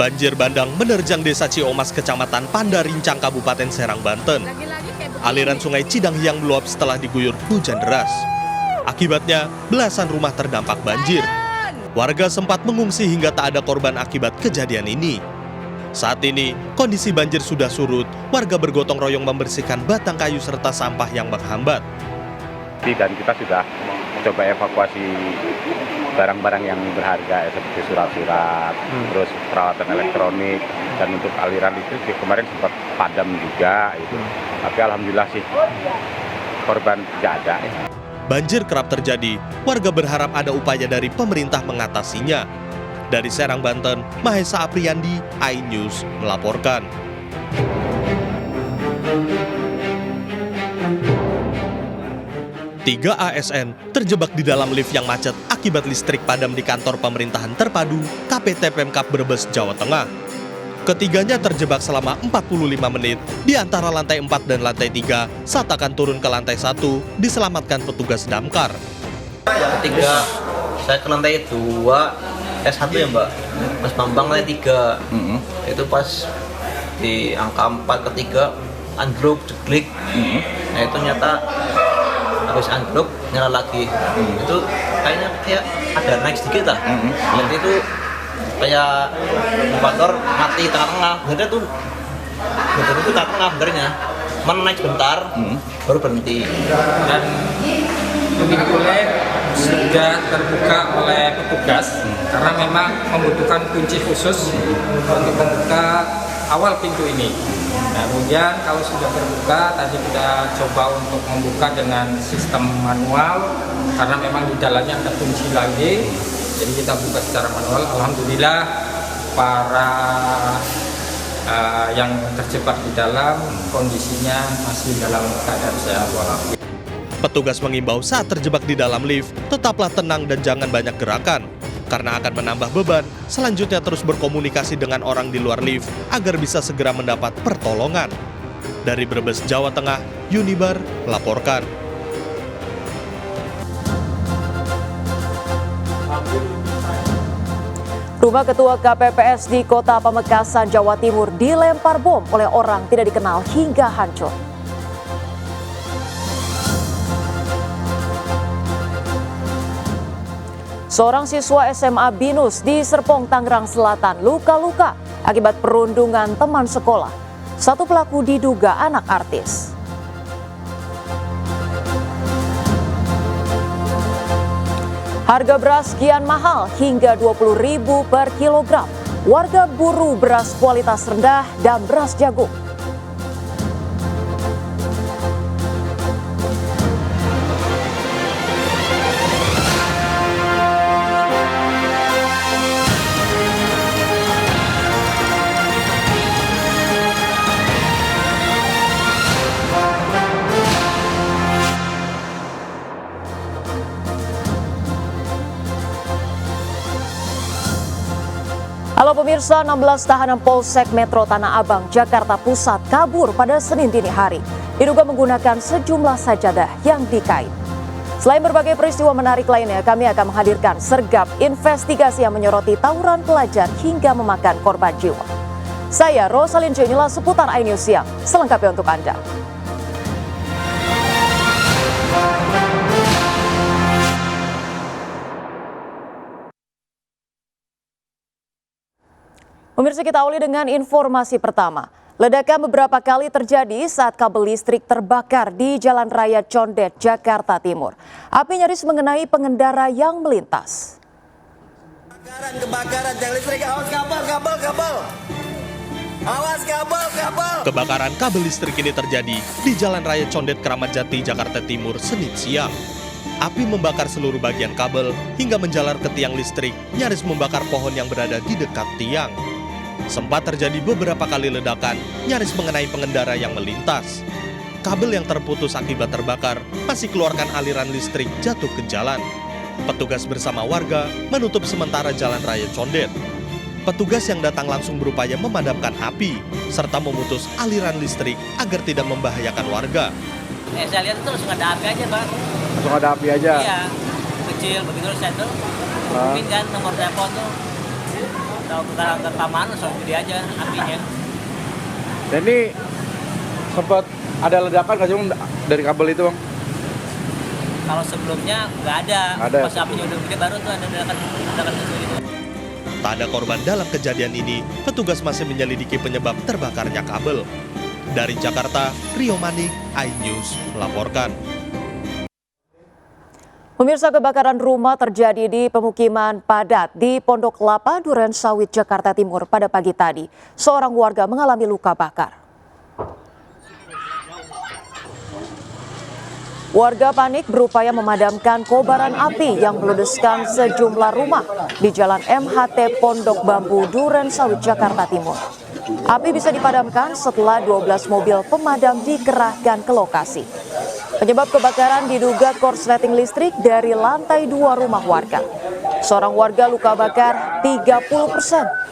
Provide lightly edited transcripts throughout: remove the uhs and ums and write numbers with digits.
Banjir bandang menerjang Desa Ciomas, Kecamatan Pandarincang, Kabupaten Serang, Banten. Aliran Sungai Cidanghyang meluap setelah diguyur hujan deras. Akibatnya, belasan rumah terdampak banjir. Warga sempat mengungsi hingga tak ada korban akibat kejadian ini. Saat ini, kondisi banjir sudah surut, warga bergotong royong membersihkan batang kayu serta sampah yang menghambat. Dan kita sudah coba evakuasi barang-barang yang berharga seperti surat-surat, terus peralatan elektronik, dan untuk aliran listrik kemarin sempat padam juga. Tapi alhamdulillah sih korban tidak ada. Banjir kerap terjadi, warga berharap ada upaya dari pemerintah mengatasinya. Dari Serang, Banten, Mahesa Apriyandi, iNews melaporkan. Tiga ASN terjebak di dalam lift yang macet akibat listrik padam di kantor pemerintahan terpadu KPT Pemkab Brebes, Jawa Tengah. Ketiganya terjebak selama 45 menit di antara lantai 4 dan lantai 3 saat akan turun ke lantai 1 diselamatkan petugas damkar. Yang ketiga, saya ke lantai 2, S1 ya Mbak, Mas Bambang lantai 3. Itu pas di angka 4 ketiga, anjlok, jeglik. Nah itu nyata habis anjlok, nyala lagi. Itu kayaknya kayak ada naik sedikit lah. Jadi itu kayak motor mati tengah-tengah. Sebenarnya tuh itu tengah-tengah sebenarnya. Mana naik sebentar, baru berhenti. Dan pintu lift sudah terbuka oleh petugas karena memang membutuhkan kunci khusus untuk membuka awal pintu ini. Nah, kemudian kalau sudah terbuka, tadi kita coba untuk membuka dengan sistem manual karena memang di dalamnya ada kunci lagi. Jadi kita buka secara manual. Alhamdulillah para yang terjebak di dalam kondisinya masih dalam keadaan sehat walafiat. Petugas mengimbau saat terjebak di dalam lift, tetaplah tenang dan jangan banyak gerakan. Karena akan menambah beban, selanjutnya terus berkomunikasi dengan orang di luar lift agar bisa segera mendapat pertolongan. Dari Brebes, Jawa Tengah, Yunibar melaporkan. Rumah Ketua KPPS di Kota Pamekasan, Jawa Timur dilempar bom oleh orang tidak dikenal hingga hancur. Seorang siswa SMA Binus di Serpong, Tangerang Selatan luka-luka akibat perundungan teman sekolah. Satu pelaku diduga anak artis. Harga beras kian mahal hingga Rp20.000 per kilogram. Warga buru beras kualitas rendah dan beras jagung. Halo pemirsa, 16 tahanan Polsek Metro Tanah Abang, Jakarta Pusat kabur pada Senin dini hari. Diduga menggunakan sejumlah sajadah yang dikait. Selain berbagai peristiwa menarik lainnya, kami akan menghadirkan sergap investigasi yang menyoroti tawuran pelajar hingga memakan korban jiwa. Saya Rosalin Jo, inilah seputar iNews Siang, selengkapnya untuk Anda. Pemirsa, kita awali dengan informasi pertama. Ledakan beberapa kali terjadi saat kabel listrik terbakar di Jalan Raya Condet, Jakarta Timur. Api nyaris mengenai pengendara yang melintas. Kebakaran tiang listrik, awas kabel. Awas kabel. Kebakaran kabel listrik ini terjadi di Jalan Raya Condet, Kramat Jati, Jakarta Timur, Senin siang. Api membakar seluruh bagian kabel hingga menjalar ke tiang listrik, nyaris membakar pohon yang berada di dekat tiang. Sempat terjadi beberapa kali ledakan, nyaris mengenai pengendara yang melintas. Kabel yang terputus akibat terbakar masih keluarkan aliran listrik jatuh ke jalan. Petugas bersama warga menutup sementara Jalan Raya Condet. Petugas yang datang langsung berupaya memadamkan api, serta memutus aliran listrik agar tidak membahayakan warga. Saya lihat itu langsung ada api aja, Pak. Langsung ada api aja? Iya, kecil, begitu saya tuh. Mungkin kan nomor telepon tuh. tahu ke taman langsung gede aja apinya. Dan ini sempat ada ledakan nggak sih Bang, dari kabel itu Bang? Kalau sebelumnya nggak ada. Pas apinya udah gede baru tuh ada ledakan gitu. Tak ada korban dalam kejadian ini, petugas masih menyelidiki penyebab terbakarnya kabel. Dari Jakarta, Rio Manik, iNews melaporkan. Pemirsa, kebakaran rumah terjadi di pemukiman padat di Pondok Kelapa, Duren Sawit, Jakarta Timur pada pagi tadi. Seorang warga mengalami luka bakar. Warga panik berupaya memadamkan kobaran api yang meludeskan sejumlah rumah di Jalan MHT Pondok Bambu, Duren Sawit, Jakarta Timur. Api bisa dipadamkan setelah 12 mobil pemadam dikerahkan ke lokasi. Penyebab kebakaran diduga korsleting listrik dari lantai 2 rumah warga. Seorang warga luka bakar 30%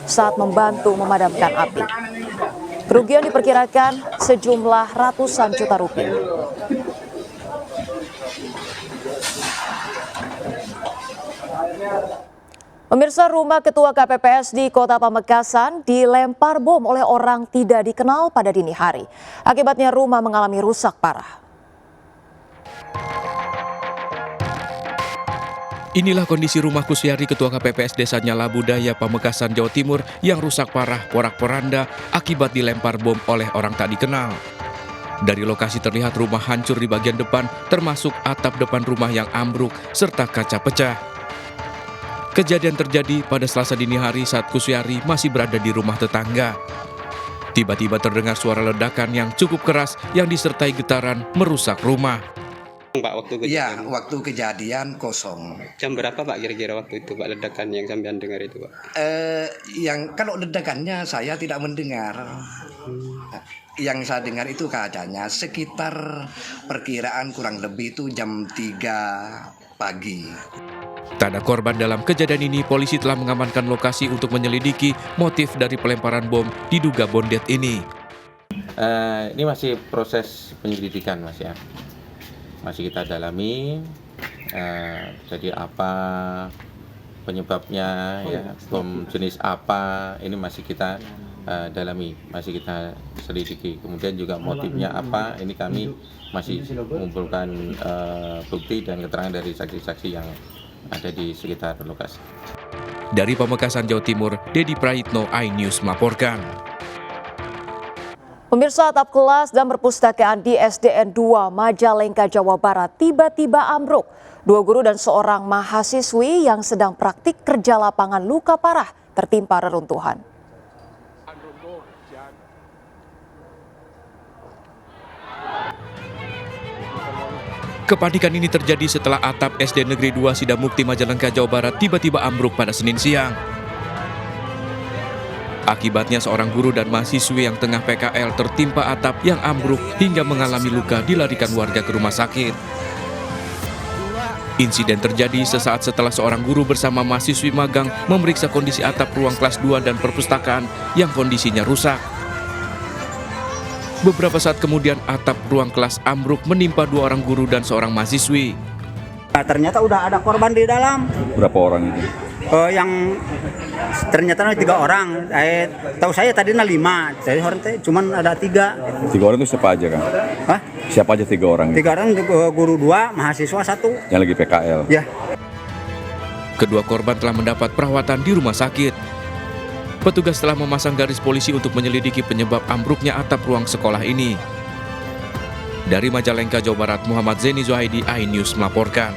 saat membantu memadamkan api. Kerugian diperkirakan sejumlah ratusan juta rupiah. Pemirsa, rumah Ketua KPPS di Kota Pamekasan dilempar bom oleh orang tidak dikenal pada dini hari. Akibatnya rumah mengalami rusak parah. Inilah kondisi rumah Kusyari Ketua KPPS Desa Nyala Budaya Pamekasan, Jawa Timur yang rusak parah porak-poranda akibat dilempar bom oleh orang tak dikenal. Dari lokasi terlihat rumah hancur di bagian depan, termasuk atap depan rumah yang ambruk serta kaca pecah. Kejadian terjadi pada Selasa dini hari saat Kusyari masih berada di rumah tetangga. Tiba-tiba terdengar suara ledakan yang cukup keras yang disertai getaran merusak rumah. Pak, waktu kejadian? Iya, waktu kejadian kosong. Jam berapa Pak kira-kira waktu itu Pak ledakan yang sampean dengar itu Pak? Kalau ledakannya saya tidak mendengar. Yang saya dengar itu keadaannya sekitar perkiraan kurang lebih itu jam 3 pagi. Tak ada korban dalam kejadian ini, polisi telah mengamankan lokasi untuk menyelidiki motif dari pelemparan bom diduga bondet ini. Ini masih proses penyelidikan Mas ya. Masih kita dalami. Jadi apa penyebabnya ya, bom jenis apa, ini masih kita dalami, masih kita selidiki. Kemudian juga motifnya apa, ini kami masih mengumpulkan bukti dan keterangan dari saksi-saksi yang ada di sekitar lokasi. Dari Pamekasan, Jawa Timur, Dedi Prayitno, iNews melaporkan. Pemirsa, atap kelas dan perpustakaan di SDN 2 Majalengka, Jawa Barat tiba-tiba ambruk. 2 guru dan seorang mahasiswi yang sedang praktik kerja lapangan luka parah tertimpa reruntuhan. Kepanikan ini terjadi setelah atap SD Negeri 2 Sidamukti Majalengka, Jawa Barat tiba-tiba ambruk pada Senin siang. Akibatnya seorang guru dan mahasiswi yang tengah PKL tertimpa atap yang ambruk hingga mengalami luka dilarikan warga ke rumah sakit. Insiden terjadi sesaat setelah seorang guru bersama mahasiswi magang memeriksa kondisi atap ruang kelas 2 dan perpustakaan yang kondisinya rusak. Beberapa saat kemudian atap ruang kelas ambruk menimpa 2 orang guru dan seorang mahasiswi. Ternyata udah ada korban di dalam. Berapa orang itu? Yang ternyata 3 orang. Tahu saya tadi 5. Jadi orang cuman ada 3. 3 orang itu siapa aja kan? Hah? Siapa aja 3 orang? 3 orang, guru 2, mahasiswa 1. Yang lagi PKL. Ya. Kedua korban telah mendapat perawatan di rumah sakit. Petugas telah memasang garis polisi untuk menyelidiki penyebab ambruknya atap ruang sekolah ini. Dari Majalengka, Jawa Barat, Muhammad Zeni Zuhaidi, iNews melaporkan.